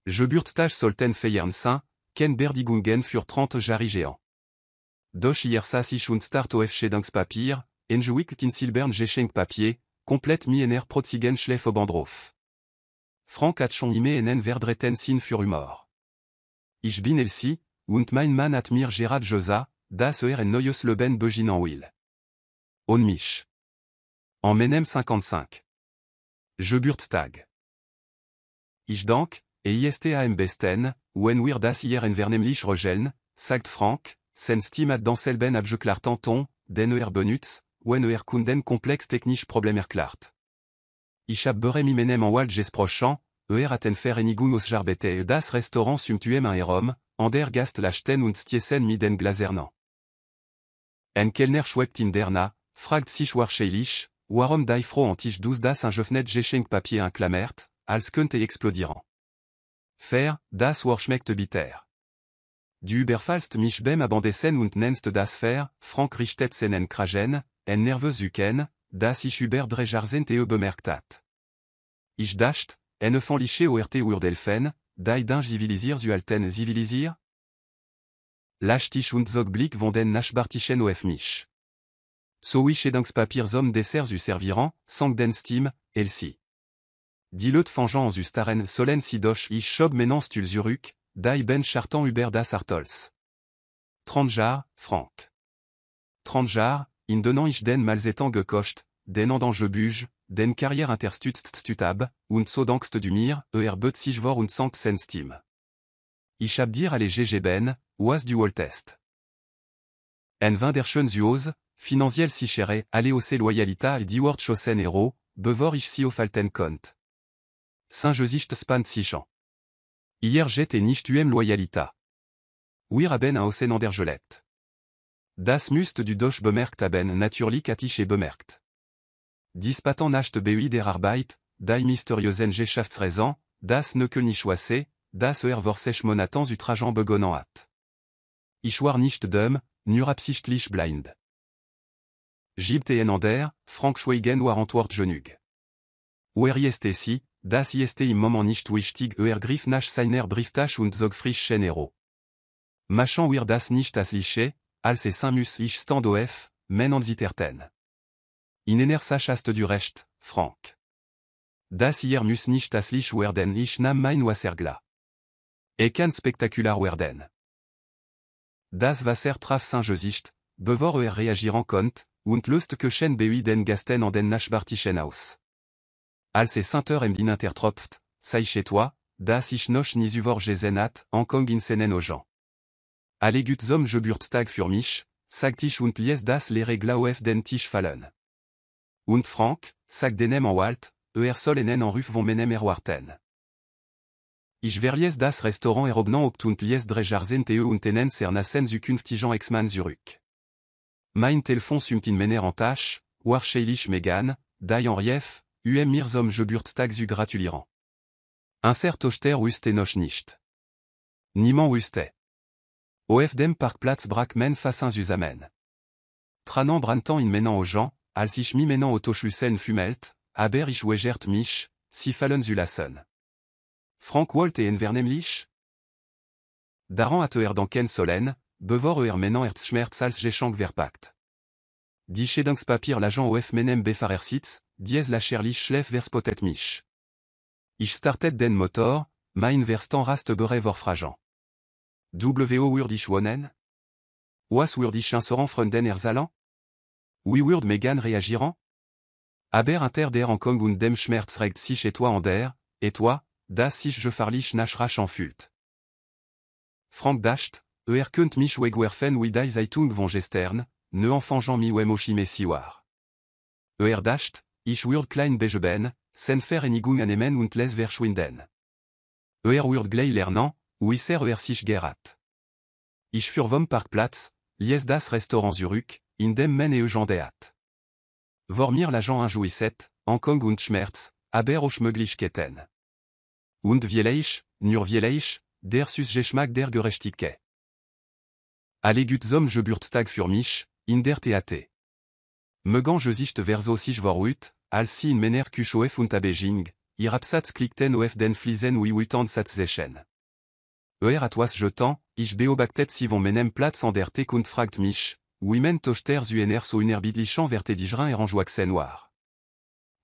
Geburtstag sollten feiern sein, Ken Berdigungen für 30 Jahre géant. Doch hier sich und start auf Schenkpapier, engewickelt in silbern Geschenkpapier, komplett mi ener protzigen Schläferband drauf. Frank hat schon ime enen verdreten Sinn für Humor. Ich bin Elsie, und mein Mann hat mir Gerard Josa, das en neues Leben beginnen will. On mich. En menem 55. Geburtstag. Ich dank, ist am besten, wenn wir das hier en vernemlich regeln, sagt Frank, sen stimat dans selben abgeklart ton, den benutzt, wenn kunden komplex technisch Problem erklärt. Ich hab bere mi menem en wald gesprochen, hatten fer enigung aus Jarbete das Restaurant sumptuem en Rom, an der Gast lachten und stiessen mi den Glazernan. En Kellner schwebt in derna, fragt sich wahrscheinlich, warum die Frau antisch dus das ein Geöffnet Geschenkpapier inklamert, als könnte explodieren. Fer, das war schmeckt bitter. Du überfallst mich beim Abendessen und nennst das Fer, Frank richtet seinen Kragen, en nervös Uken, das ich über 3 Jahrzehnte bemerkt hat. Ich dacht, en fan liche oert urdelfen, die d'un zivilisier zu alten zivilisier? Lachtisch und Zogblick von den Nachbartischen auf mich. So ich Schenkpapier zum Dessert zu serviran, sang den Stim, Elsie. Die Leute fangen zu staren solen si doch ich schob menans tul zurück, die ben chartan über das Artols. 30 Jahre, Frank. 30 Jahre, in donnant ich den malzetan gekocht, den andange buge, den carrière interstutstutab, und so dankst du mir, bet sich vor und sank sen Stim. Ich hab dir alle GG was du wolltest. En vin der schön Zuos, finanziell sichere, alle au loyalita et die Wort Schossen Hero, bevor ich sie auf alten kont. Saint-Josicht span sichant. Hier j'étais nicht loyalita. Wir haben ausen an der Gelette. Das müsst du doch bemerkt haben natürlich atiche bemerkt. Dies patent nacht bei der Arbeit, die mysteriösen Geschäftsreisen, das ne nicht wasse, das vorsäch monatans utragen begonnen hat. Ich war nicht dumm, nur absichtlich blind. Gibte en der, Frank Schweigen war antwort genug. Ist si, das ist im Moment nicht wichtig griff nach seiner Brieftasche und zog frischen Hero. Machan wir das nicht as liche, als es muss ich stand auf, men an zitterten. In ener sachast du recht, Frank. Das hier muss nicht as lich werden ich nam mein Wasserglas. Kann spektakular werden. Das Wasser traf Saint-Josicht, bevor reagieren konnt, und löst köchen bei den Gasten an den Nachbartischen aus. Als es Sainter din intertropft, sei chez toi, das ich noch nie über gesehen hat, Kong in seinen Augen. Alle gut zum Geburtstag für mich, sagt ich und lies das leere Glas auf den Tisch fallen. Und Frank, sagt denem en Walt, soll en Ruf von menem erwarten. Ich verlies das Restaurant erobnan obt und lies 3 Jahrzehnte und enen sernassen zukünftigen Exman zurück. Mein Telefon sumt in meiner Tasche, wahrscheinlich Megan, die en Rief, mir zum Geburtstag zu gratulieren. Un cert Oster wüsste noch nicht. Niemand wüsste. Auf dem Parkplatz brak men facin zusammen. Tranan brantan in menan aux gens, als ich mi menan autoschlüsseln fumelt, aber ich wegert mich, si fallen zu lassen. Frank Walt en vernemlich? Daran hat danken solen, bevor menan Schmerz als Geschenk verpackt. Die Schenkpapier l'agent auf menem befarersitz, dies la scherlich schläf verspotet mich. Ich startet den Motor, mein Verstand rast bere vorfragen. W.O. würd ich wohnen? Was würd ich chanceran freunden erzalan? Wie würd Megan reagieren? Aber inter der Kong und dem Schmerz regt sich et toi en der, et toi, das sich gefahrlich nachrach anfühlt. Frank dacht, könnt mich wegwerfen wie die Zeitung von gestern, ne enfangeant mi wemochime siwar. Dacht, ich würd klein bejeben, sen fer enigung anemen und les verschwinden. Würd glei lernen, wisser sich gerat. Ich für vom Parkplatz, lies das Restaurant zurück, in dem men gendeat. Vor mir l'agent injouisset, Kong und Schmerz, aber auch Möglichkeiten. Und vieleich, nur vieleich, der sus Geschmack der Gerechtigkeit. Alle gut zum Geburtstag für mich, in der TAT. Megan Gesicht verso sich vorut, als sie in meiner Küche und Beijing, ihr Absatz klickten auf den Fliesen wie Wutan Satzzechen. Atwas jetant, ich beobachtet si von menem Platz an der Tech und fragt mich, women tochter UNR so unerbidlichen vertedigrin erangewaxen noir.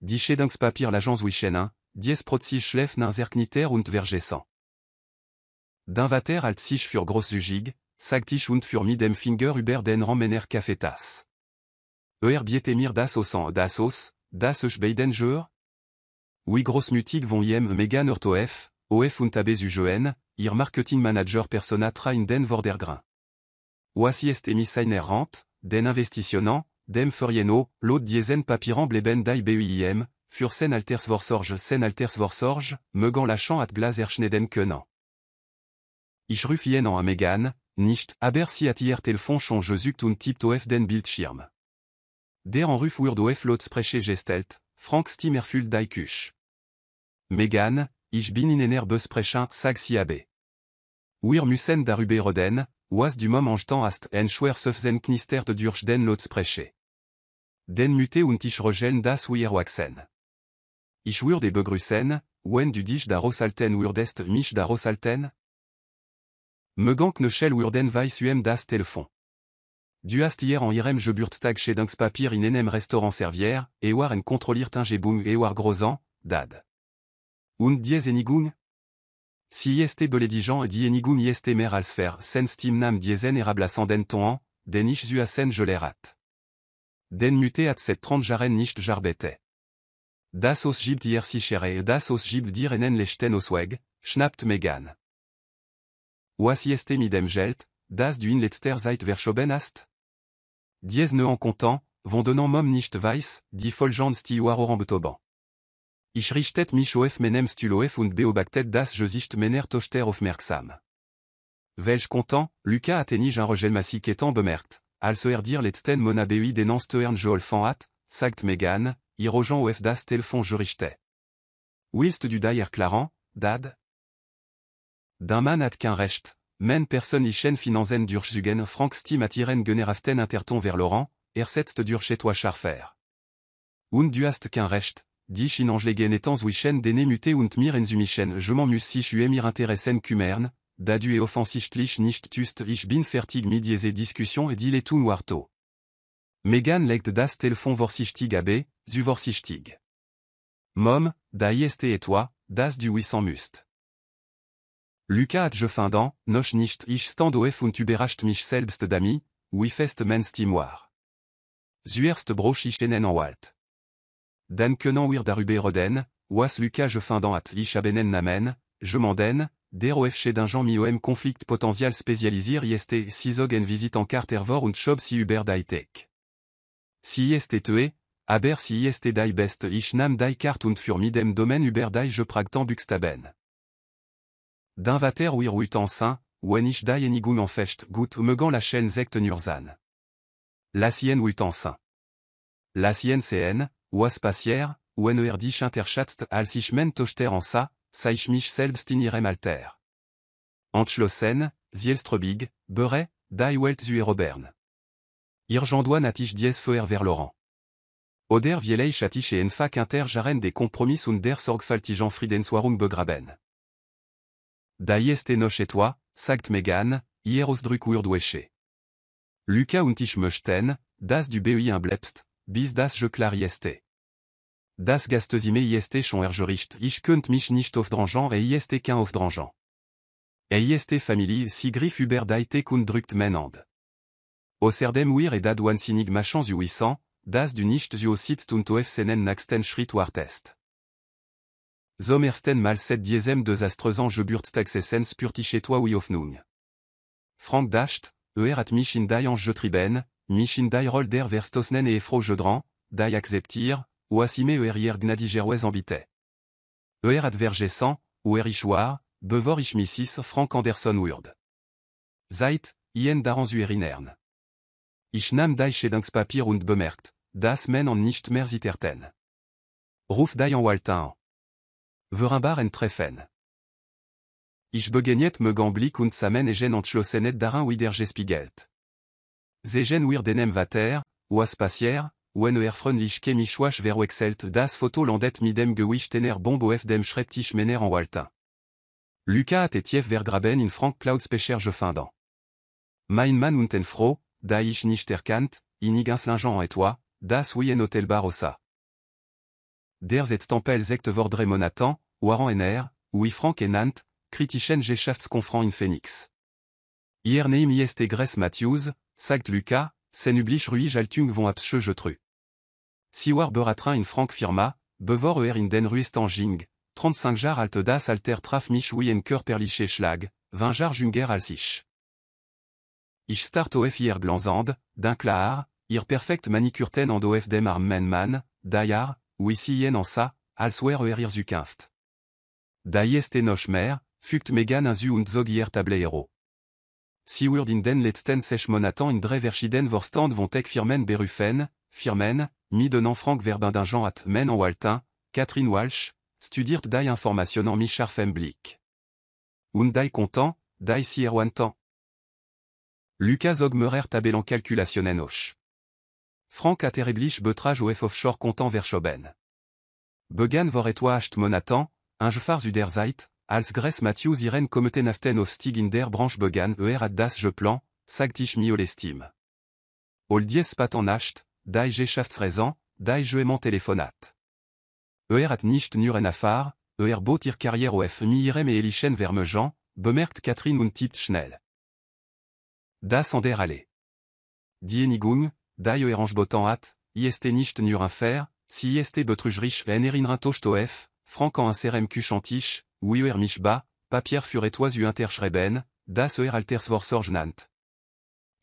Die Schädungspapier l'agence Wichenin, dies protzig schläft nin zerkniter und vergescent. D'un vater alt sich für großzügig, sagtich und für mi dem Finger über den Rammener Cafetas. Bietemir das das beiden jeur? Oui großmütig von jem Megan Urtof, OF und abes UGN, ihr Marketing Manager persona train den Vordergrain. Voici est seiner rent, den investitionnant, dem ferieno, l'autre diesen papieran bleben die BUIM, für sen Altersvorsorge, megan lachant at glaser schneden können. Ich rufien en a Megan, nicht, aber si at ihr Telefon schon gesucht und tippt auf den Bildschirm. Der en ruf wird auf lot spreche gestelt, Frank Stimmerfuld die Küche. Megan, ich bin in einer besprechen, sag si abe. Wir müssen darüber reden, was du moment hast en schwer sufzen knistert durch den lot spreche. Den mute und ich regeln das wir waxen. Ich würde begrüßen, wenn du dich daraus halten würdest mich daraus halten? Megan knöchel würden weiss das Telefon. Du hast hier en irem Geburtstag Schädungspapier in einem Restaurant servière, et war en kontrolliert Ingebung et war grosan, dad. Und dies enigung? Si este beledigeant die enigung este mer als fer sen stimnam diesen erablassant den ton, den ich zu asen gelerat. Den mute at set 30 jaren nicht jarbete. Das os gibt hier sichere das os gibt dir enen lechten osweg, schnappt Megan. Was este midem gelt, das du in letzter Zeit verschoben hast? Dies ne en comptant, von donnant mom nicht weiß, die Folgend stiwar orambetoban. Ich richtet mich auf menem Stuloef und beobachtet das Gesicht meiner Tochter aufmerksam. Welch content, Lucas atteignij un regelmassig étant bemerkt, als dir letzten Mona BUI denanst Ern Geolfan hat, sagt Megan, irojan auf das Telefon gerichte. Willst du die erklaren, dad? D'un man hat kein Recht, men person ichen finanzen durchzugen Frank Stim attiren generaften interton vers Laurent, setzt durch chez toi scharfer. Und du hast kein Recht, dich in angelegen etans wichen dene mute und mir enzumischen je m'en muss sich mir interessen kümmern, da du offensichtlich nicht tust ich bin fertig mit diese Diskussion et dile tout noirto. Megan legt das Telefon vorsichtig abe, zu vorsichtig. Mom, da ist et toi, das du wissant müsst. Lucas hat gefunden, noch nicht ich stand auf und überrascht mich selbst dami, wie fest men stimoir. Zuerst broch ich enen en walt. Dan können wir darüber reden, was Lucas gefunden hat ich abenen namen, je m'enden, der auf Schädingen mioem Konflikt potential spezialisier jeste sizog en visit en Cartervor und Schob si über die Tech. Si este tue, aber si este die best ich nam die Kart und für midem Domain über die je pragtan buxtaben. D'un vater wir uit sein, wenn ich die enigung enfecht gut megan la chaîne zect nurzan. La sienne uit sein. La sienne cn, was passier, wenn dich interschatzt als ich men tochter en sa ich mich selbst in irem alter. Entschlossen, zielstrebig, beure, die Welt zu erobern. Irgendois natich dies feuer vers Laurent. Oder vielei chatich et enfak inter jaren des compromis und der sorgfältigen Friedenswahrung begraben. Die este noch et toi, sagt Megan, hier ausdrück wird weche. Lucas und ich möchten, das du BUI blebst, bis das je klar jeste. Das gastesime jeste schon ergericht ich könnt mich nicht aufdrangen et jeste kein aufdrangen. Jeste Familie sigrif über die Tech und drückt men hand. Außerdem wir et dad wansinnig machans uissant, das du nicht zu sitzt und auf senen nächsten Schritt wartest. Sommersten mal set diesem desastreusen Geburtstagsessens spürti chez toi wie Hoffnung. Frank dascht, hat mich in die Ange triben, mich in die Rolle der Verstosnen et froh jedran, die acceptir, oasime hier gnadigerwes ambite. Hat vergescent, ich war, bevor ich Mrs. Frank Anderson würde. Seit, ien daran uerinern. Ich nahm die Schädungspapier und bemerkt, das men an nicht mehr zitterten. Ruf die en waltin. Verimbar en treffen. Ich begegnet Megan Blick und samen egen entschlossenet daran wider gespiegelt. Zegen wir denem vater, was passier, Wen freundlich chemischwach verwechselt das Foto landet mit dem gewichttener Bombe auf dem Schreibtisch mener en Waltin. Lucas hat etief vergraben in Frank Cloudspecher finden. Mein Mann und en Frau, da ich nicht erkannt, Inigenslingeant et toi, das wie en Hotel Barossa. Der Stempel zect vordre Monatan, Waran en oui Frank en Nant, Kritischen Geschäftskonferenz in Phoenix. Hier neem ist Gress Matthews, sagt Lucas, sen ublich ruhig Altung von absche getru. Si war beratrin in Frank firma, bevor in den Ruestanging, 35 jar alt das alter traf mich wie en Kör perliche Schlag, 20 jar junger als ich. Ich start of hier glanzand, d'un klar, ihr perfekt manicurten and of dem armen man, d'ailleurs, oui si en sa, als wer ihr zukunft. Da ist noch mehr, fugt megan un zu und zog hier tableero. Si wird in den letzten 6 Monaten in drei verschieden Vorstand vont ek firmen berufen, firmen, mi donnant Frank Verbindingen at men en Waltin, Catherine Walsh, studiert die informationen mi scharfem Blick. Und die content, die si erwantan. Lucas zog merer tabelan calculationen och. Frank hat ereblich betrage of offshore content verschoben. Began vor etwa 8 Monaten, un gefars uderzeit, als Gress Matthews iren kometen aften of stig in der Branche began at das Plan, sagt ich mi olestim. Ol dies pat en acht, die Geschäftsreisen, die Joement telefonat. Hat nicht nur en Affar, bot ihr Karriere of mi irem e elichen vermejan, bemerkt Catherine und tippt schnell. Das an der Allee. Die Enigung, die range botan hat, ist nicht nur un fer, si ist betrügerich en erinrintocht of, Frank en un serem kuchantich, oui mich ba, papier fur etois unterschreiben, das altersvorsorg nant.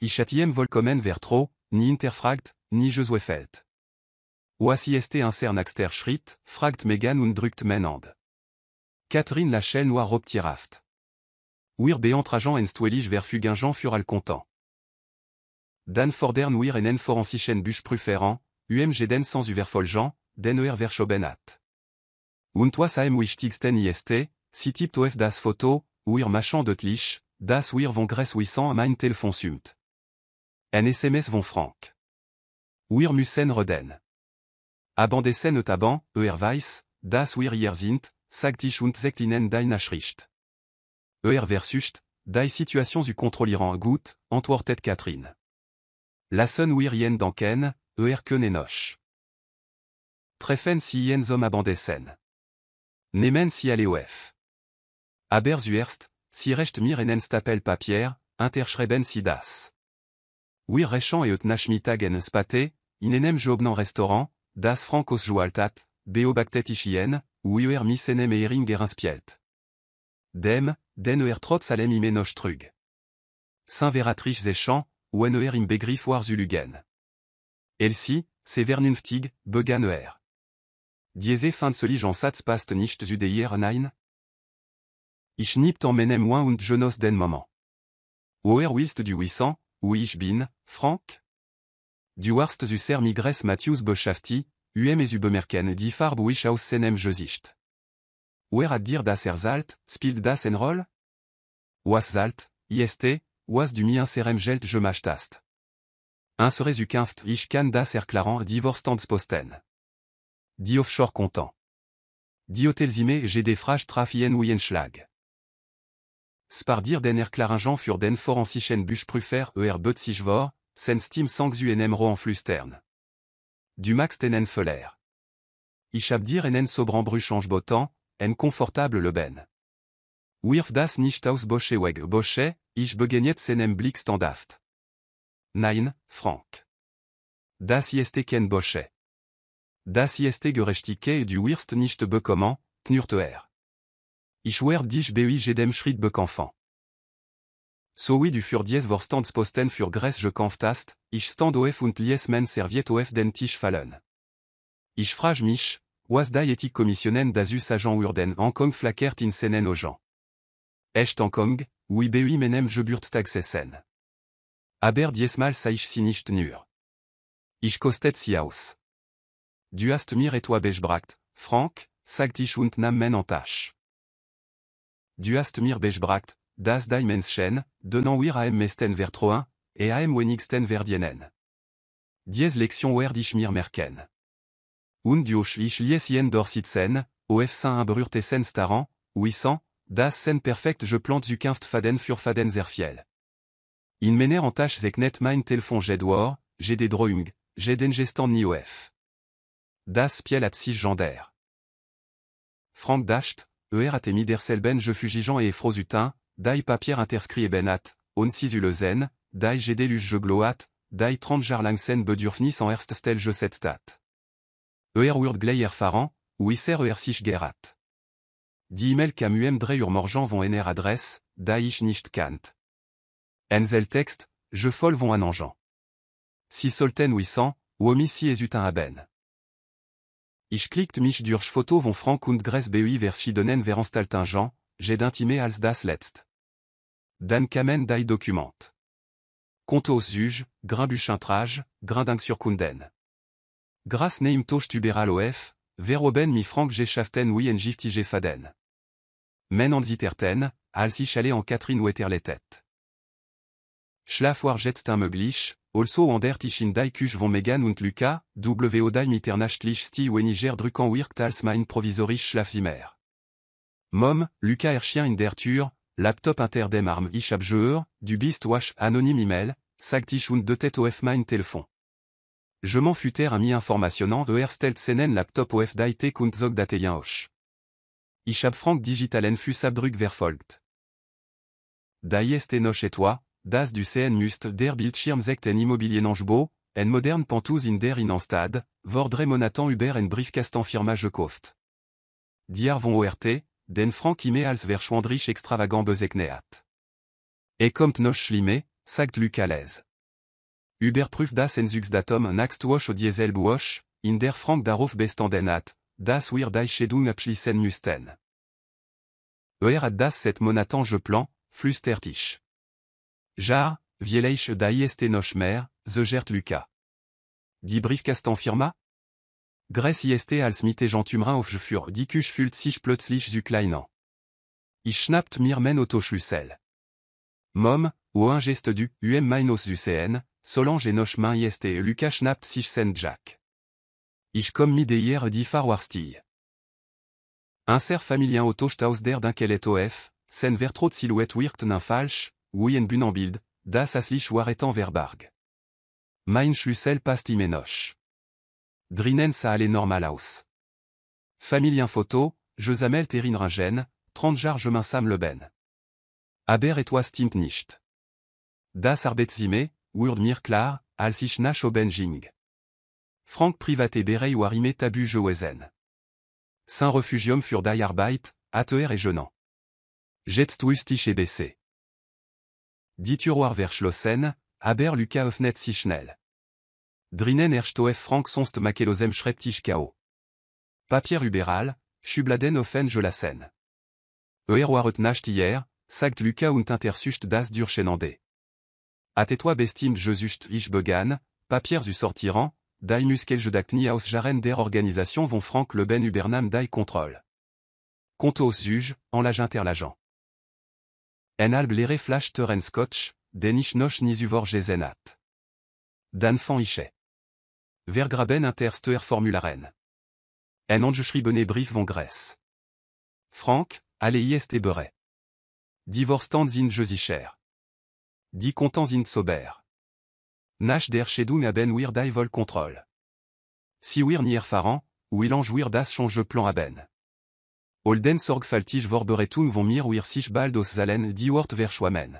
Ich hatiem volkomen vertro, ni interfragt, ni Josuefeld. Oasi ist un cernaxter schritt, fragt Megan und drückt menand. Catherine Lachelle noir optiraft. Wir beantrageant en stwelig verfugingen fur al content. Dan fordern wir en forensichen buch prüferant, den sans uverfolgen, den verschobenat. Und was am wichtigsten ist, si tippt of das Foto, wir machan deutlich, das wir von Gress wissant mein Telefon sumt. En SMS von Frank. Wir müssen reden. Abandesen taban, weiß, das wir hier sind, sagt ich und zegt ihnen die Nachricht. Versücht, die Situation zu kontrollieren gut, antwortet Catherine. Lassen wir jen danken, können noch. Treffen si jen som abandesen. Nemen si alle of. Aber zuerst, si recht mir en stapel papier, interschreiben si das. Wir rechen et nachmittagen spate, in enem jobnan restaurant, das Frankos jualtat, beobactet ichien, wir mis enem ering erinspielt. Dem, den trotz allem ime noch trug. Saint veratrich zechen, wen im begriff war zulugen. Elsi, se vernünftig, began Diese fin selig en sats past nicht zu der nein? Ich nipt en menem moins und genos den moment. Woher willst du wissen, où ich bin, Frank? Du warst zu ser Gress Matthews beschäftigt, es bemerken die Farbe ich aus seinem Gesicht. Woher hat dir das Zalt, spielt das en Roll? Was Zalt, ist, was du mi serem Geld gemachtast. Serais zukunft ich kann das erklaren die Vorstandsposten. Die offshore content. Die Hotelzime j'ai des Frages trafien wien Schlag. Spar dir den erklaringen für den forensichen Buchprüfer bet sich vor, sen stim sangzu enem ro en flustern. Du max tenen feller. Ich hab dir enen sobran bruchange botan, en confortable le ben. Wirf das nicht aus Bosche weg Bosche, ich begegnet senem Blick standhaft. Nein, Frank. Das ist ken Bosche. Das ist gerechtige du wirst nicht bekommen, knurrt Ich werd dich jedem Schritt bekämpfen. So wie du für dies Vorstandsposten für Gress gekämpftast, ich stand auf und lies men serviet auf den Tisch fallen. Ich frage mich, was die Ethik Kommissionen dasus agent urden Hongkong flackert in senen ogen. Echt Hongkong, oui menem Geburtstagsessen. Aber diesmal sei ich sie nicht nur. Ich kostet sie aus. Du hast mir etwa beschbragt, Frank, sagt ich und nahm men en tâche. Du hast mir beschbragt, das die Menschen, donnant wir am meisten vertroen, et am wenigsten verdienen. Dies Lection werd ich mir merken. Und durch ich lies jen dor sitzen, auf sein Brürtessen starren, 800, das sen perfekt je plante zukunft faden für faden sehr viel. In mener en tâche zeknet mein Telefon jedwar, j'ai des drohung, j'ai den gestan ni of. Das piel at 6 gender. Frank dasht, at miderselben je fugigeant et effrosutin, dai papier interscrit et benat, on sisulezen, dai j'ai deluge je gloat, dai 30 jarlangsen bedurfnis en erst stel je set stat. Word gleier faran, ou isser sich gerat. Die email kamuem dreur morgan vont ener adresse, dai ich nicht kant. Enzel text, je fol vont anangeant. Si solten 800, ou omi si esutin aben. Ich klickt mich durch photo vont frank und gress bui vers schidenen veranstaltingen, j'ai d'intimé als das letzt. Dan kamen dai document. Konto aus juge, grimbuchintrage, grinding sur kunden. Grâce neim toch tuberal of, veroben mi frank geschaften oui en giftige faden. Men an ziterten, als ich alle en Catherine weterletet. Schlaf war jetzt möglich, also an der Tichin dai kuch von Megan und Luca, wo dai mitternachtlich sti weniger drucken wirkt als mein provisorisch Schlafzimmer. Mom, Luca erschien in der Tür, laptop inter dem Arm ich abjeur, du bist wasch anonyme email, sagt ich und de tête auf mein Telefon. Je m'en futer a mi informationnant stelt senen laptop of daite und zog dateien och. Ich hab frank digitalen fus abdrück verfolgt. Dai este noch et toi, das du CN must der Bildschirm sekt en immobilier Nangebeau, en modern pantouz in der Innenstad, vordre monatan Uber en briefkastan firma gekauft. Diar von ORT, den frank ime als verschwandrich extravagant bezekneat. Kommt noch schlimme, sagt Luc à l'aise. Uber prüft das en Zugsdatum naxt wosch o diesel wosch, in der frank darauf bestandenat, das wir dai Schädung abschließen müssten. Hat das set monatan je plan, flüstert ich. Jar, vieleich dai este noch mehr, the gert Luca. Die Briefkasten firma? Gress ist als mittegentumrin auf je fur dikuch fült sich plötzlich zu kleinen. Ich schnappt mir men Autoschlüssel. Mom, o un geste du, mein aus UCN, Solange et noch main ist Luca schnappt sich sen Jack. Ich komm mi hier die Farwarstille. Un ser familien Autostaus der d'inkelet of, sen vertrot silhouette wirkt nin falsch, oui en bunenbild, das aslich waretan verbarg. Mein Schlüssel passt imenoch. Drinnen sa alle normal aus. Familien photo, je zamel terin ringen, 30 jar je minsam le ben. Aber et toi stimmt nicht. Das Arbeitszime, Word mir klar, als ich nach Benjing. Frank private berei ou arime tabu je wesen. Saint refugium für die Arbeit, ater et jeunant. Jetst lustig et baissé. Die Turoir verschlossen, aber Luca öffnet sich schnell. Drinnen erstoef Frank sonst makelosem schreibtisch K.O. Papier überall, schubladen offen je la scène. Waret nacht hier, sagt Luca und intersucht das durchenande. Atetoi bestim je zucht ich began, papiers du sortiran, dai muskel je d'actni aus jaren der Organisation von Frank le ben ubernam dai contrôle. Konto aus juge, en l'agent. En alb lere flash teren scotch, den ich noch ni uvor gezenat. Dan fan iche. Vergraben intersteuer formularen. En anjuschribene brief von Gress. Frank, alle ist ebere. Divorstand in jesicher. Die contents in sober. Nach der Schädung aben wir die vol contrôle. Si wir nier faran, ou il jouir das change plan aben. Olden sorgfaltig vorbereitung von mir wir sich bald aus zalen die Wort verschwammen.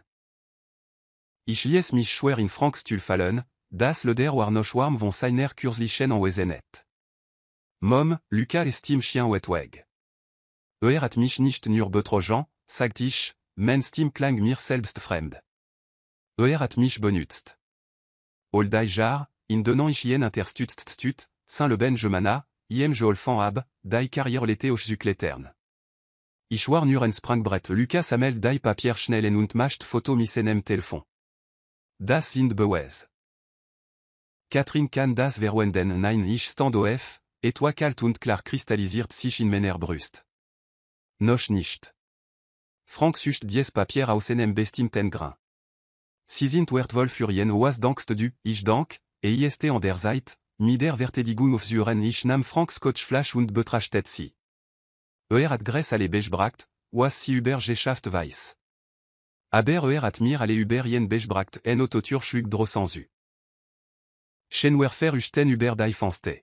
Ich lies mich schwer in Frank Stulfallen, das leder war noch warm von seiner kurslichen en wesenet. Mom, Luca estime chien wetweg. Hat mich nicht nur betrogen, sagt ich, men stim klang mir selbst fremd. Hat mich benutzt. Oldai jar, in donnant ich jen interstutststut, saint le ben je mana, iem je olfan ab, dai carrière l'été och zukletern. Ich war nur en sprangbrett Luca samel dai papier schnell en und macht Foto misenem Telefon. Das sind bewes. Catherine kann das verwenden nein ich stand of, et toi kalt und klar kristallisiert sich in meiner Brust. Noch nicht. Frank sucht dies papier aus enem bestimten grain. Sie sind wertvoll für jen was dankst du, ich dank, et ist an der Zeit, mit Verteidigung auf Syren ich nam Frank Scotch Flash und betrachtet sie. Hat Gress alle Bechbracht, was si über geschafft weiß. Aber hat mir alle über jen Bechbracht en autotur schug drossensu. Schenwerfer uchten über die Fanste.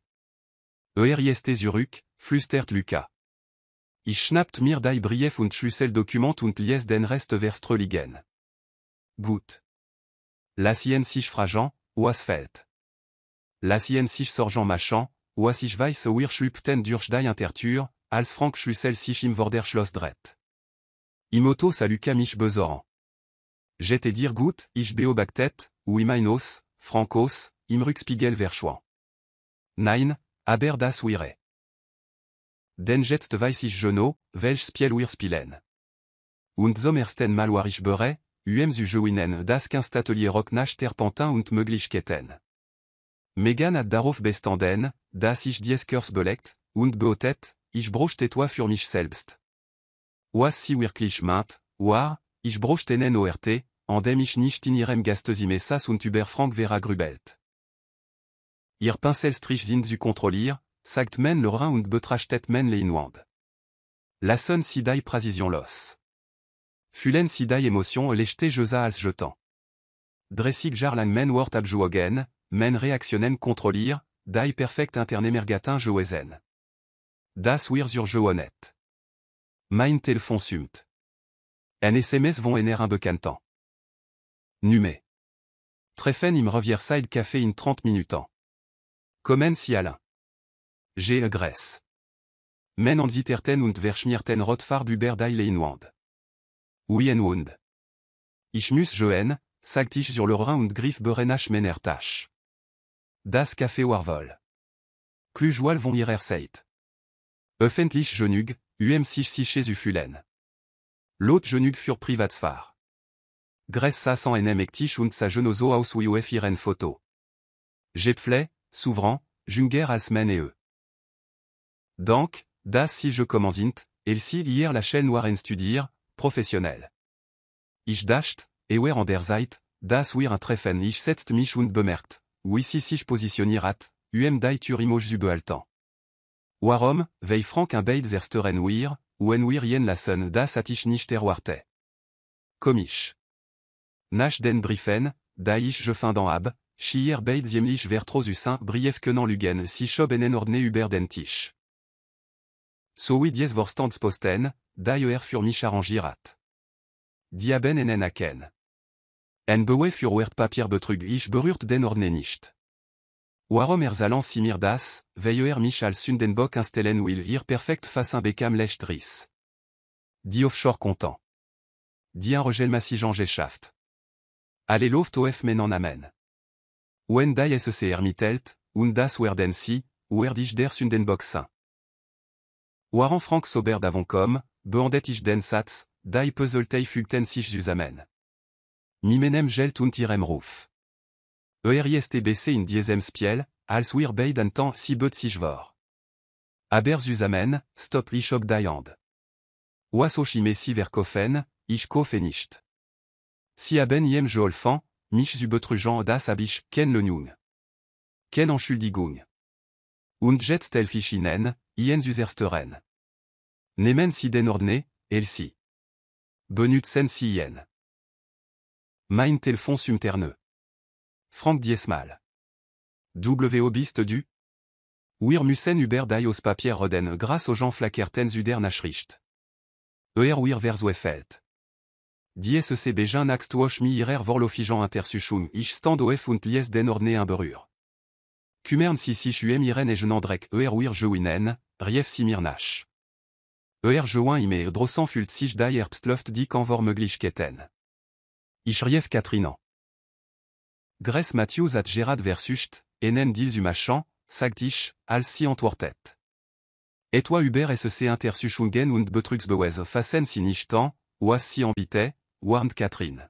Jeste zurück, flüstert Luca. Ich schnappt mir die Brief und Schlüssel Dokument und lies den Rest verströligen. Gut. La sien sich fragen, was fällt. La sien sich sorgen machan, was ich weiß wir schlüpften durch die Intertür, als Frank Schlüssel sich im Vorderschloss dreht. Imoto Luca mich besoren. J'étais dir gut, ich beobachtet, oui meinos, Frankos, im Rückspiegel verschwand. Nein, aber das wäre. Den jetzt weiß ich genau, welch Spiel wir spielen. Und zum ersten Mal war ich bereit, zu gewinnen das Atelier Rock nach Terpentin und Möglichkeiten. Megan hat darauf bestanden, dass ich dies Kurs belegt, und behauptet, ich bräuchte etwas für mich selbst. Was sie wirklich meint, war, ich bräuchte einen ORT, an dem ich nicht in ihrem Gastezimmer und über Frank Vera grübelt. Ihr Pinselstrich sind zu kontrollieren, sagt men le Rhin und betrachtet men le Inwand. Lassen sie die Präzision los. Fühlen sie die Emotion lechte Josa als jetant. Dressig jarlang men wort abjoagen, men reaktionen kontrollieren, die perfekt interne mergatin joesen. Das wir sur johonet. Mein Telefon sumt. En SMS vont ener un bekantant. Nume. Treffen im Revierside Café in 30 minuten. Kommen si Alain. J'ai Gress. Men an zitterten und verschmierten Rotfarb über die Leinwand. Oui en Wund. Ich muss joen, sagt ich sur le Rhin und griff berenach mener Tach. Das Café Warvol. Klujoal von ihrer Zeit. Öffentlich genug, sich sicher zu fühlen. L'autre genug für Privatsphäre. Gress saß en emektisch und sa genoso aus uf ihren Foto. Gepfle, s'ouvrant, junger als men et eux. Donc, das si je commensint, el si hier la chaîne waren studier, professionnel. Ich dacht, ewer an der Zeit, das wir ein Treffen ich setzt mich und bemerkt, oui si sich positioniert, die Turimoch zu behalten. Warum, weil Frank ein beid ersteren wir, wen wir jen lassen das at ich nicht erwarte. Komisch. Nach den Briefen, da ich gefunden hab, schier beid ziemlich vertrosusin brief kenan lugen si schob en ordne über den Tisch. So wie dies Vorstandsposten, die für mich arrangiert. Diaben en aken. En bewe für Papier betrug ich berührt den ordne nicht. Warum zalan si mir das, weil mich als Sundenbock instellen will ihr perfekt face un bekam lecht dris. Die offshore content. Die un regel massigeant geschafft. Alle loft of menan amen. Wen die SEC ermitelt, und das werden si, dich der Sundenbock sein. Waran Frank sober d'avant beandet ich den Satz, die Puzzletei fugten sich zusammen. Mimenem gelt und ihrem Ruf. Istbc in diesem Spiel, als wir beid an temps si bet sich vor. Aber zusammen, stop ich ob die Hand. Was auch immer si verkaufen, ich kaufe nicht. Si haben jem geholfen, mich zu betrügen das hab ich, ken le Njung. Ken Entschuldigung. Und jetzt helf ich ihnen, ien zu ersteren. Nehmen sie den Ordne, el si. Benutzen sie jen. Mein Telefon sumterne. Frank Diesmal. W bist du? Wir müssen über die aus Papier reden grâce aux gens flackerten zu der Nachricht. Wir verzuefeld. Die SECB Jean axt woch mi ihrer Vorlofigen intersuchung ich stand of und lies den Ordne un berühr. Kummern si sich iren e genandrek wir joinen, rief si mir nach. Join ime drossen fült sich die Herbstluft die kanvor Möglichkeiten. Ich rief Katrinan. Gress Matthews at Gerard versucht, enen dil zu machan, sagt ich, als si antwortet. Etwa über SEC intersuchungen und Betrugsbeweise fassen si nicht an, was si ambite, warnt Katrin.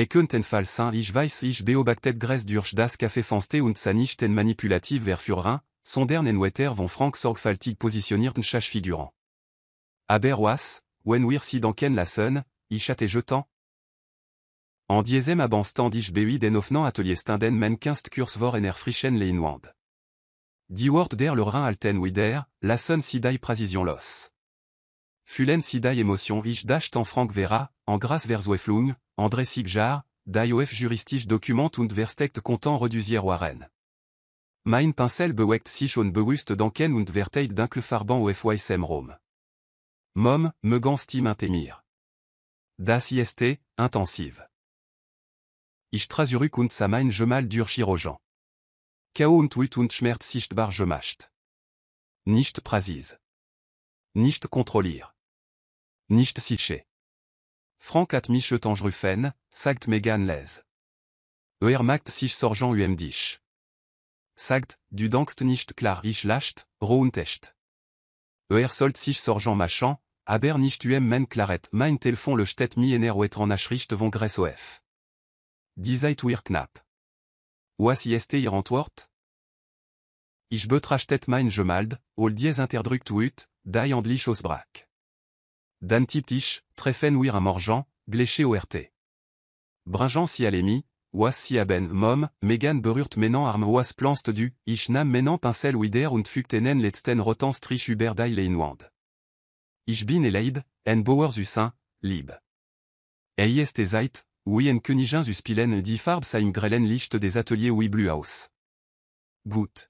Könnten Fall sein ich weiß ich beobachtet Gress durch das Café Fanste und sa nicht en manipulativ verführen, sondern en wetter von Frank sorgfältig positionierten Schach figurant. Aber was, wenn wir si danken lassen, ich hatte jetant? En diesem Abanstand ich B8 den offenant Atelier Stinden men Kunst Kurs vor Frischen Leinwand. Die Wort der le Rhin alten wider, lassen sidai Prasision los. Fulen sidai Emotion ich dacht en Frank Vera, en grâce vers Zweflung, André Sigjar, die of juristisch Dokument und Versteckt content reduzier waren. Mein Pincel bewegt sich und bewusst danken und verteit d'inclefarban of Weissem Rom. Mom, Megan Stim Intemir. Das ist, intensive. Ich trasuruk und Samain Gemal dur Chirurgen. Kao und Wut und Schmerz sichtbar gemacht. Nicht Prasis. Nicht kontrollier. Nicht sicher. Frank hat mich Tangerufen, sagt Megan Les. Macht sich Sorgen dich. Sagt, du denkst nicht klar ich lascht, roh und echt. Sollt sich Sorgen machen, aber nicht men klaret mein Telefon le Stet mi ener wetran Nachricht von Gress of. Disait wir knapp. Was ist ihr Antwort? Ich betrachtet mein Gemald, ol dies interdrückt wut, die andlich ausbrach. Dan tiptich, treffen wir am Organ, gléché ORT. Bringeant si alemi, was si aben mom, Megan berührt menant arm was planst du, ich nam menant pincel wider und fügtenen letzten rotanstrich über die Leinwand. Ich bin eleid, en Bowers Usain, lib. Ist Zeit, oui en Königens Uspilen die Farbe im grellen Licht des Ateliers oui Bluhaus. Gut.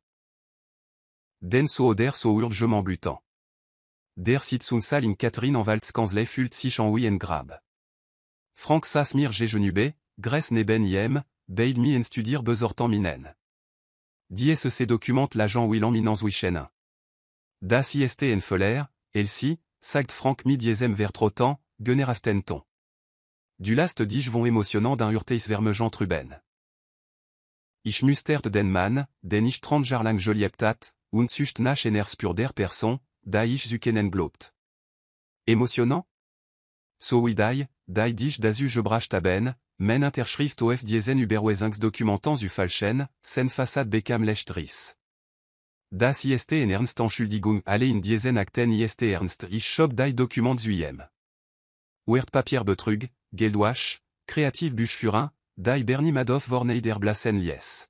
Den so oder so urgement butant. Der Sitsunsal in Catherine en Waltzkanzle fült sich en oui en grab. Frank sas mir genube, Gress neben iem, beid mi en studir besortant minen. Dies documente l'agent Willan minans wichen. Das ist en Feller, Elsie, sagt Frank mi diesem vertrotan, Gunneraftenton. Du last dich von émotionnant d'un Urteis vermegent Truben. Ich mustert den Mann, den ich 30 Jahre lang geliebtat, und sucht nach einer Spur der Person, da ich zu kennen glaubt. Émotionnant? So wie die dich dazu gebracht haben, men Interschrift of diesen Überweisungs Dokumentans zu falschen, sen Fassade bekam lecht riss. Das ist en Ernst Entschuldigung alle in diesen Akten ist ernst ich schob die Dokument zu iem. Wertpapier Betrug, Geldwasch, Kreativ Buchführer, die Bernie Madoff Vorney der Blassen lies.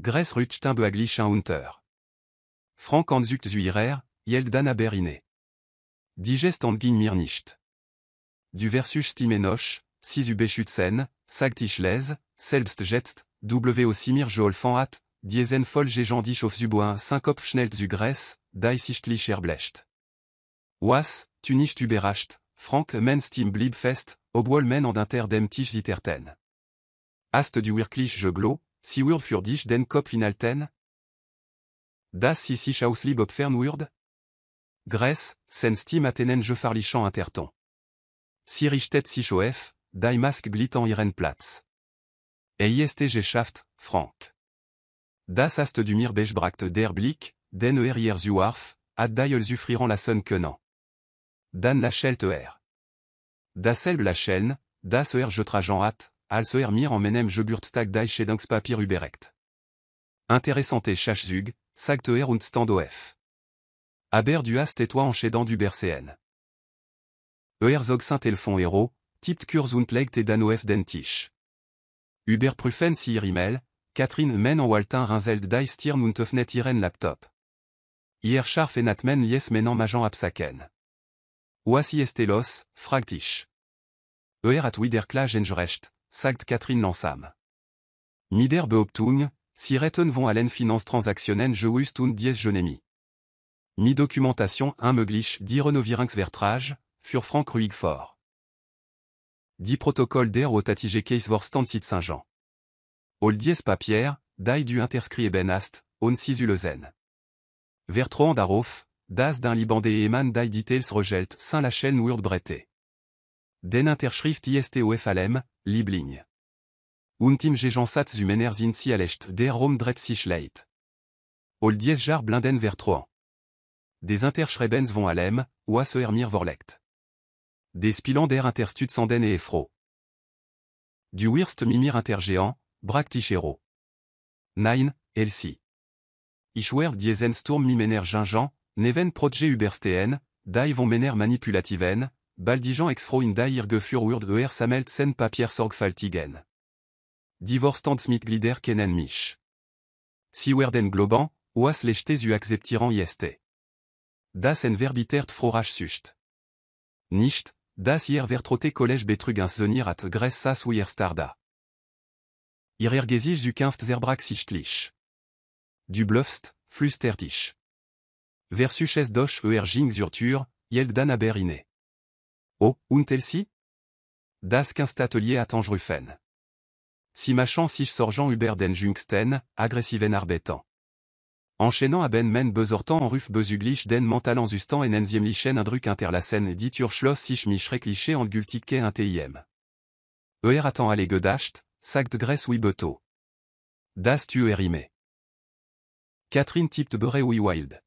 Gress rutscht un beaglichen unter. Frank anzucht zu ihrer, jeld dan aberine. Digest und ging mir nicht. Du versus Stimenoch, si u beschützen, sagt ich les, selbst jetzt, w aussi mir geholfen hat, diesen voll gegendich auf zu boin synkop schnell zu Gress, die sichtlich erblecht. Was, tu nicht überrascht, Frank men Stim blieb fest, obwohl men und inter dem Tisch zitterten. Hast du wirklich geglo, si wurd für dich den Kopf inhalten? Das si sich auslieb opfern wurd? Gress, sen Stim atenen gefahrlichen interton. Si richtet sich auf, die Mask glit an ihren Platz. Ist geschafft, Frank. Das hast du mir beschbracht der Blick, den hier zu warf, ad die offriront la Sonne können. Dan lachelt Dasselbe lachen, das getragen hat, als mir en menem Geburtstag die Schedangspapier überrekt. Interessante Schachzug, sagt und stand of. Aber du hast toi enchedant du Bercen. Zog Saint-Elfon Hero, tippt Kurs und legt dan of den Tisch. Überprüfen si ihr E-Mail, Catherine men en Waltin Rinzeld die Stirn und öffnet ihren Laptop. Ihr scharf en atmen lies menant majan absaken. Was ist los, fragt ich. Hat wiederklage engerecht, sagt Catherine langsam. Mider Behauptung, si retten von allen Finanztransaktionen gewusst und dies genemi. Mi Dokumentation unmöglich die Renovierungsvertrag, für Frank ruhig vor. Die Protokoll der rotatige Case Vorstand site Saint-Jean. Ol dies Papier, die du interskrieben hast, on sisu lezen. Vertroand darauf, das d'un Libande eman die Details regelt Saint-Lachel Word brete. Den Interschrift ISTOF allem, Liebling. Untim Gejansatz zu Mener sind si alecht der Rom dret sich leit. Ol dies jar blinden Vertroand. Des Interschrebens von allem, was mir vorlegt. Des Pilan der Interstutzanden et Efro. Du wirst mimir intergéant, Bractichero. Nein, Elsie. Ich werd diesen Sturm mi mener gingan, neven proje überstehen, die von mener manipulativen, Baldijan exfro in der Irgefur samelt sen papier sorgfaltigen. Divorstand smith glider kenen mich. Si werden globan, oas lechtes u acceptiran ieste. Das en verbitert frorage sucht. Nicht, das hier vertrote collège betrugens zenir at gress sas uier starda. Irergesig zu kinft zerbrax sichtlich. Du bluffst, flustertisch. Versus es doch erging zurtur, yeld dan aberine. Oh, und elsi? Das atelier à Tangerufen. Si machan sich sorgent Hubert den Jungsten, agressiven arbetan. Enchaînant à ben men besortant en ruf besuglich den mentalan zustan en enziemlichen indruck interlassen ditur schloss sich mich schreckliche en gultike un tiem. Attend alle gedacht, sagt gress oui beto. Das tu erime. Catherine typt bere oui wild.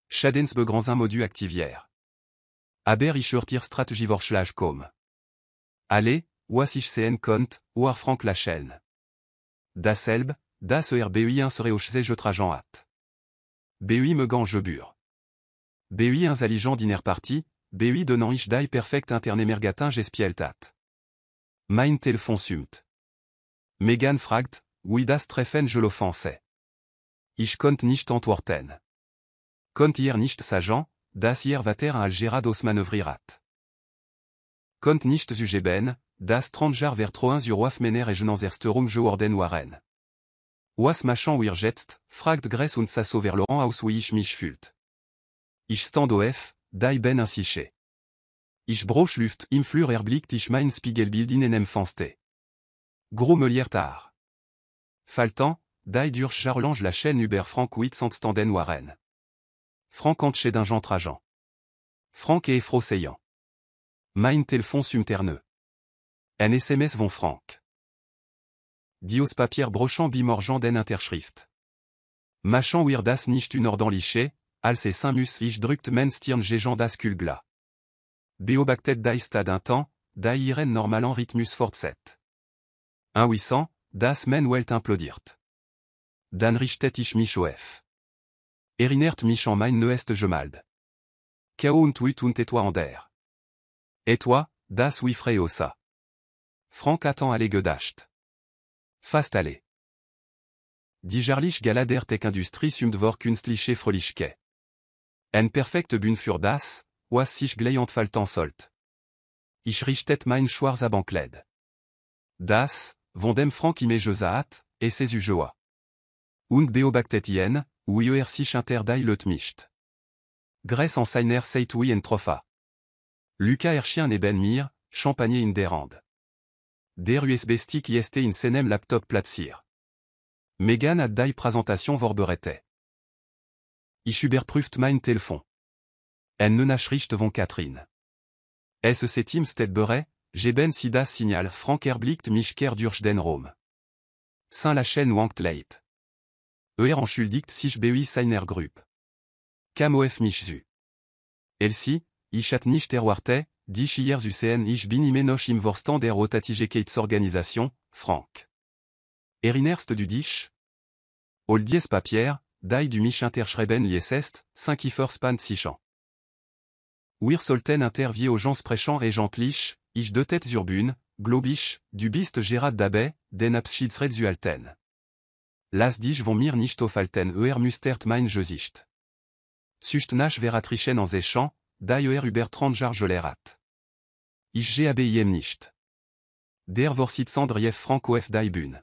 Schadens begranzin modu activière. Aber ich hörtir strategievorschlag kom. Allez, was ich sehen kont, oar Frank Lachelle. Das Elb, das ERBUI 1 serait au je trajan hat. BUI me gant je bure. BUI 1 aligeant diner parti, BUI donnant ich die perfect interne mergatin gespieltat. Mein telefon sumt. Megan fragt, oui das treffen je l'offensais. Ich kont nicht antworten. Kont hier nicht sagen, das hier vater a algerados manövrirat. Kont nicht zugeben, das 30 jar vertroins uroaf mener et genanzersterum je orden waren. Was machan wir jetzt, fragt gress und sasso vers Laurent aus wie ich mich fühlt. Ich stand auf, die ben insiché. Ich broch luft im flur erblickt ich mein Spiegelbild in enem fanste. Gros melier tar. Faltan, die durch charlange la chaîne Uber Frank 800 standen waren. Frank chez d'un gent trajan. Frank et effrosseillant. Mein telefon sumterneux. En SMS von Frank. Dios papier brochant bimorgent den Interschrift. Machan wir das nicht unordan liche, als et Samus ich druckt men stirn gegent das kulgla. Beobactet die stad un temps, die iren normalan rhythmus fortset. 1800, das men welt implodirt. Dan richtet ich mich auf. Erinert mich en mein neuest gemald. Kao und wit und et toi en der. Et toi, das wi freosa. Frank attend alle gedacht. Fast alle. Die jarlich galader tech industrie sumt vor kunstliche frolichke. En perfekt bun für das, was sich gleiant faltan solt. Ich richtet mein schwarzer bankled. Das, von dem Frank imegesaat, et ses ujoa. Und beobactet ien, ou sich interdei le tmischt. Gress en seiner seit oui en trofa. Luca erchien et ben mir, champagner in derand. Der USB stick ieste in senem laptop platsir. Megan hat die Präsentation vorberette. Ich überprüft mein Telefon. En nenachricht von Catherine. Es setim stedbere, ben si das signal Frank erblickt mich ker durch den Rom. Saint-Lachaine wankt leit. Entschuldigt sich BUI seiner Gruppe. Kamof mich zu. Elsi, ich hat nicht erwarte, dich hier zu sehen ich bin immer noch im Vorstand der Rotatigkeitsorganisation, Frank. Erinnerst du dich? All dies Papier, die du mich interschreiben liesest, 5 Span sichant. Wir sollten interview aux gens sprechant regentlich, ich dotet zurbün, globich, du bist Gerard Dabé, den Abschiedsred zu alten. Las dich von mir nicht aufhalten mustert mein Gesicht. Sucht nach veratrichen en zéchant, die über 30 jar jolerat. Ich gabim nicht. Der Vorsitzender Jeff Frank of die Bün.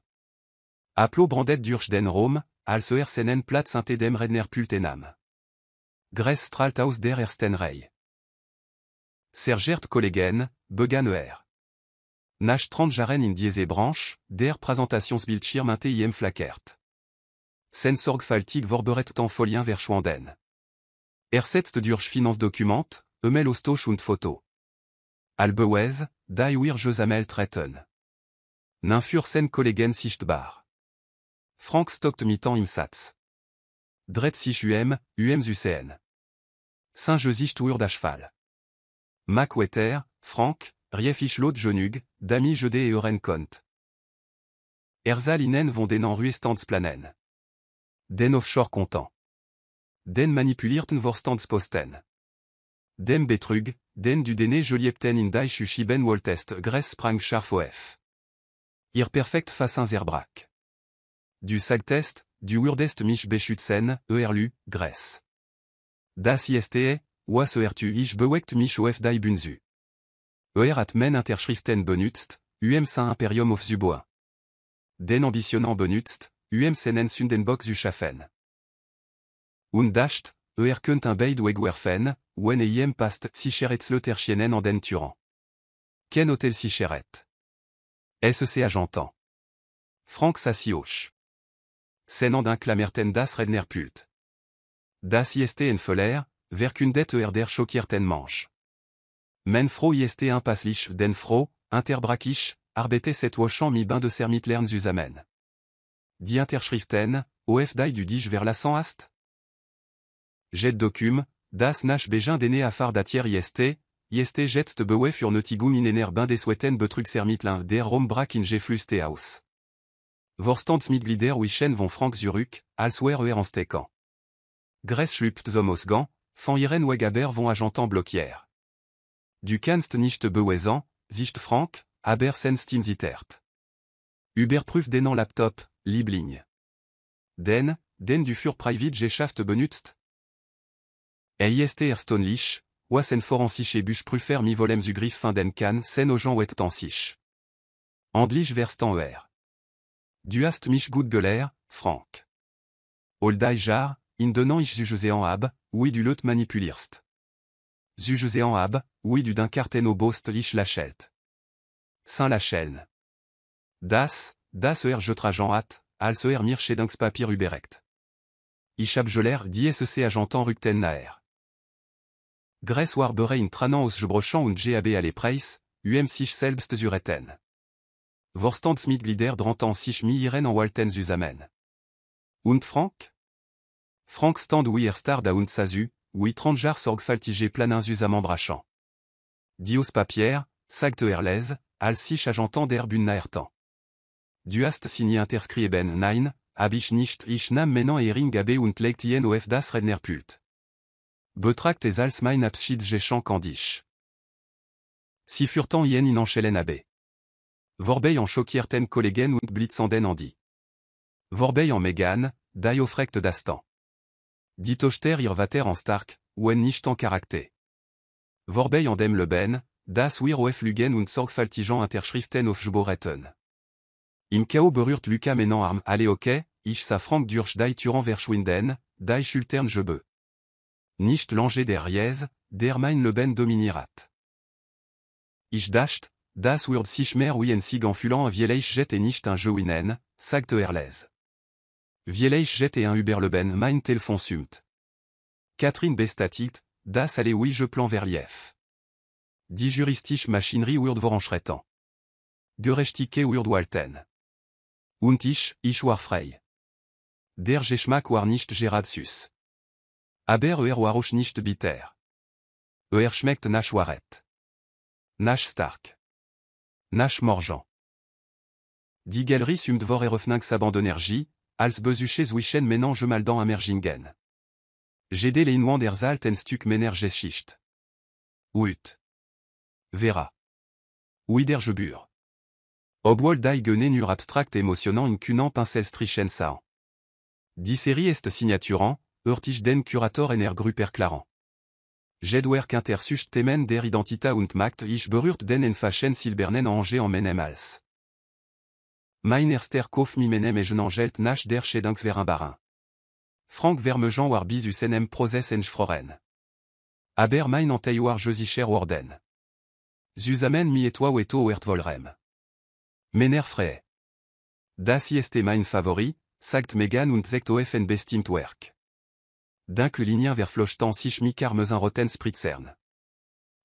Applo brandet durch den Rom, als seinen Platz ante dem Redner Pultenam. Gress strahlt aus der ersten Reihe. Sergert Kollegen, begann Nach 30 jaren in diese Branche, der Präsentationsbildschirm ante flackert. Sen sorgfaltig vorberet en folien verschwanden. Setzt durch Finanzdokument, Emel Ostoch und Foto. Albewez, die wir gesammelt treten. Ninfur sen Kollegen sichtbar. Frank stockt mitan im Satz. Dret sich UCN. Saint-Gesicht ur d'Achval. Mac Wetter, Frank, riefich lot genug, dami jede et euren kont. Erzalinen von den Ruhestandsplanen. Den offshore content. Den manipulierten Vorstandsposten. Dem Betrug, den du Dene Joliepten in die Schiben Woltest Gress Sprang Scharf of. Ir Perfekt Fassin Zerbrak. Du Sagtest, du Wurdest mich Beschützen, Erlu, Gress. Das ISTE, was ertu ich bewegt mich auf die Bunzu. At men Interschriften benutzt, Sein Imperium of Zubois. Den ambitionnant benutzt, Senen Sundenbock zu schaffen. Und dasht, könnt ein Beid wegwerfen, wenn past sicheretslöterschienen an den Turan. Ken hotel sicheret. SEC agentant. Frank Sassioch. Sen an klamerten das Rednerpult. Das IST en Feller, verkundet der Schokierten Manche. Men fro IST passlich den fro, interbrakich, arbete set wochant mi bain de sermitlern zusammen. Die Interschriften, of die du dich verlassant hast? Jet docum, das nach bejin dene afar datier IST jetst bewe fur notigum inener bain des souhaiten betrug sermitlin der Rombrak in geflüste aus. Vorstandsmitglieder wischen von Frank Zurück, alswer anstekan. Gress schlupt zum Ausgang, van iren wegaber von agentant blockier. Du kannst nicht beweisen, sicht Frank, aber sen Steam zittert. Überprüf denen Laptop, Liebling. Den du für private Geschäft benutzt? IST Stonlich, was en forensiche Buschprüfer mi volem zu Griff fin den kann sen ogen wet tansich. Andlich verstan Du hast mich gut geler, Frank. Oldai jar, in donnant ich zugesean ab, oui du lot manipulierst. Zugesean ab, oui du d'un carten au bost ich lachelt. Saint Lacheln. Das jetrajan hat, als mir chez papier uberect. Ich hab geler die SEC agentant rückten naer. Gress war berein tranant aus gebrochant und GAB alle Preis, sich selbst zuretten. Vorstandsmitglieder drantan sich mi iren an Walten zusammen. Und Frank? Frank stand oui star da und sazu, oui 30 jar sorgfaltige planin zusammen brachant. Dios papier, sagt erlez, als sich agentant der bun naertan. Du hast signé interskrieben nein, hab ich nicht ich nam menan ering AB und legt ien of das Rednerpult. Betragt es als mein Abschiedsgeschenk kandisch. Si furtan ien in enchelen AB. Vorbei en schokierten Kollegen und blitzanden andi. Vorbei en Megan, die ofrekt dastan. Ditochter ir vater en stark, wen nicht en karakter. Vorbei en dem leben, das wir of lugen und sorgfaltigen Interschriften auf Jboretten. Im Kao berührt Luca menan arm alle okay, ich sa Frank durch die Turan verschwinden, die schultern jebe. Nicht lange der Riez, der mein Leben dominirat. Ich dasht, das wird sich mehr wie ein Sieg enfulant Vieleich jet et nicht un jeu winen, sagt erlez. Vieleich jet et un Uberleben mein Telefon sumt. Catherine bestatigt, das alle oui je plan verlief. Die juristische Machinerie wird voranschreiten. Gerechtige wird walten. Und ich war frei. Der Geschmack war nicht gerad süß. Aber war auch nicht bitter. Schmeckt nach waret. Nach stark. Nach morgen. Die Galerie sumt vor eröffnungsabend d'énergie, als besuches wischen ménage mal dans Amergingen. J'ai les noix der alten Stück mener Geschicht. Ut. Vera. Oui der Gebur. Obwohl die Gene nur abstract émotionnant in kunant pincel strichen sao. Die Serie est signaturan, ich den Curator ener Gruper Clarant. Jedwerk intersucht Themen der Identita und Macht ich berührt den en Faschen Silbernen Angers en menem als. Mein erster Kauf mi menem e genangelt nach der Schedungsverin Barin. Frank Vermejean war bis enem Prozess en Froren. Aber mein antei war Josicher Warden. Zusammen mi etwa weto wert volrem. Mener frei. Das ist mein Favori, sagt Megan und sagt of en bestimt werk. D'inclulinien verflochtan sich mi karmezin roten spritzern.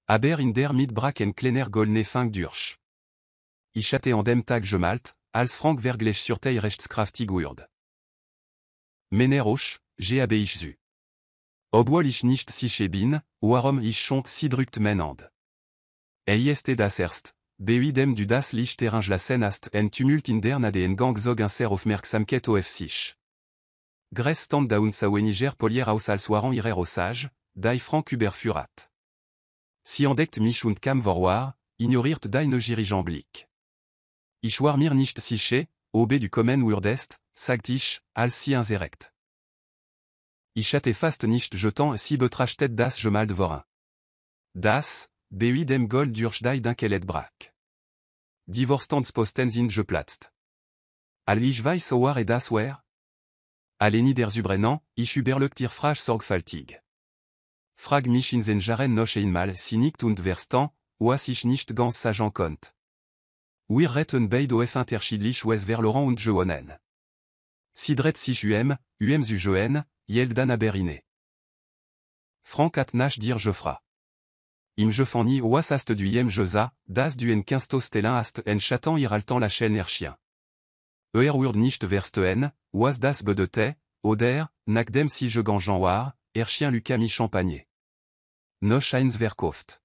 Aber in der Mitbrak en kleiner golne fang durch. Ich hatte an dem Tag gemalt, als Frank verglech sur tei rechtskraftig wird. Mener och, GAB ich zu. Obwohl ich nicht sicher bin, warum ich schon si drückt menand. Ist das erst, beidem du das Licht terrange la scène ast en tumult in der nade en gang zog inser aufmerksamkeit of sich. Gress stand daun sa weniger polier aus als waran irer osage, die Frank überfurat. Si entdeckt mich und kam vorwar, ignoriert deine Dirigeanblick. Ich war mir nicht sicher, ob du kommen würdest, sagt ich, als sie indirekt. Ich hatte fast nicht jetant si betrachtet das Gemälde vorin. Das, bei dem Gold durch die Dunkelheit brach. Die Vorstandsposten sind geplatzt. All ich weiß war et das war? Alle niederzubrennen, ich überlegte Frage sorgfältig. Frag mich in den Jahren noch einmal si nicht und verstan, was ich nicht ganz sagen konnt. Wir retten beide auf unterschiedlich Weise verloren und gewonnen. Sidret sich zu joen, Yeldan aberine. Frank hat nach dir Geoffra. Im Gefanni was hast du Jeza, das du en 15 Stelin hast en chatan iraltan la chaîne chien. Wird nicht verstehen, was das bedeutet, oder, nachdem si je gangean war, chien Lucas mi champagne. Noch eins verkauft.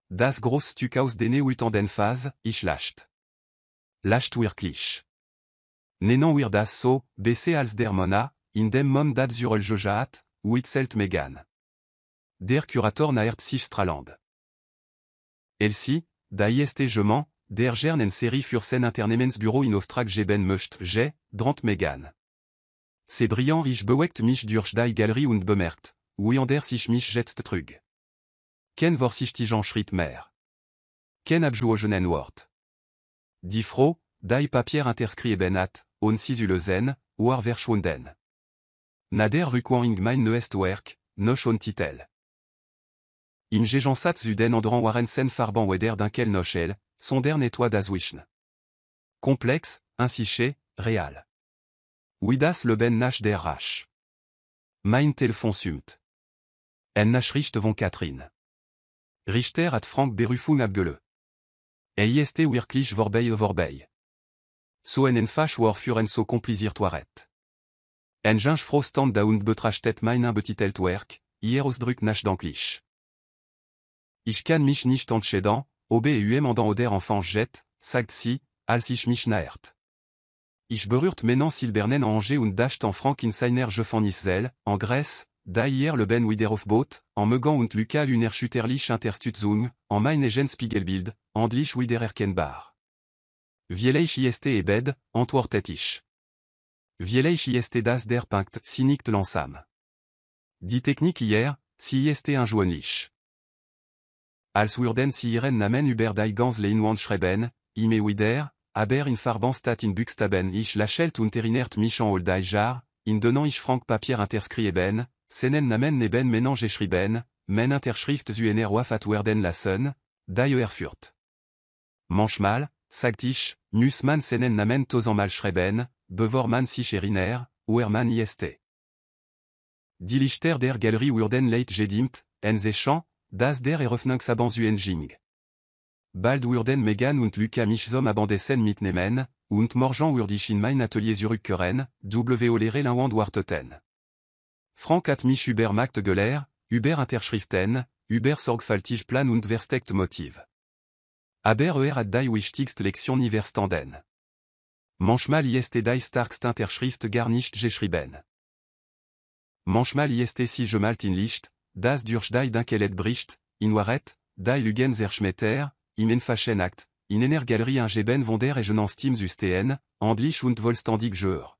Das groß Stück aus den den Phase, ich lascht. Lascht wirklich. Nenan wir das so, besser als der Mona, in dem Mom dat zurel Jojaat, Witzelt Megan. Der Curator naert sich straland. Elsie, da ist jement, der Gern en série für sen internemens Bureau in Auftrag geben möcht, drant Megan. C'est brillant ich bewegt mich durch die Galerie und bemerkt, wie anders ich mich jetzt trug. Ken vorsichtigen Schritt mehr. Ken abgeogenen Wort. Die Frau, die Papier interskrieben hat, on sisülösen, war verschwunden. Nader rückwang mein neuest Werk, noch on Titel. Im Gejansatz zu den anderen Warensen Farban weder Dunkel Nochel, sonder nettoie das Wischen. Complexe, insiché, réal. Widas le ben nach der Rasch. Mein Telefon sumt. En Nachricht von Katrin. Richter hat Frank Berufung abgele. Ist wirklich vorbei. So en Fach war für en so kompliziertoiret. En ginge frostand da und betrachtet mein betitelt Werk, hier ausdrück nach danklich. Ich kann mich nicht entscheiden, ob en dan oder enfant jet, sagt sie, als ich mich naert. Ich berührt maintenant Silbernen en Angers und dascht en Frank in seiner Gefannisel, en Grèce, da hier le ben Widerhofboot, en Megan und Luca unerschütterlich Interstutzung, en mein egen Spiegelbild, andlich wiedererkennbar. Vieleich ist bed, antwortet ich. Vieleich ist das der Punkt, si nicht langsam. Die Technik hier, si ist ungewohnlich. Als würden sie ihren Namen über die ganz Leinwand schreiben, ime wieder, aber in Farben statt in Buchstaben ich lächelt und erinnert mich an all die Jahr, in donnant ich Frank Papier interskrieben, senen Namen neben menant geschrieben, men Interschrift zu einer wafat werden lassen, die Erfurt. Manchmal, sagt ich, muss man senen Namen tausendmal schreiben, bevor man sich erinnert, wer man ist. Die Lichter der Galerie wurden leit gedimmt, en Zechant, das der Eröffnungsabendsuenjing. Bald wurden Megan und Luca mich zum Abendessen mitnehmen, und morgen würde ich in mein Atelier zurückkehren, olere Lawand warteten. Frank hat mich über Markt gelehrt, über Interschriften, über sorgfältig Plan und versteckt Motiv. Aber hat die wichtigste Lektion nie verstanden. Manchmal ist die starkste Interschrift gar nicht geschrieben. Manchmal ist si gemalt in Licht, das durch die Dunkelheit bricht, in Waret, die Lügen zerschmetter, im Einfachen Akt, in einer Galerie angeben von der Resonanz Teams Usten, andlich und vollständig Gehör.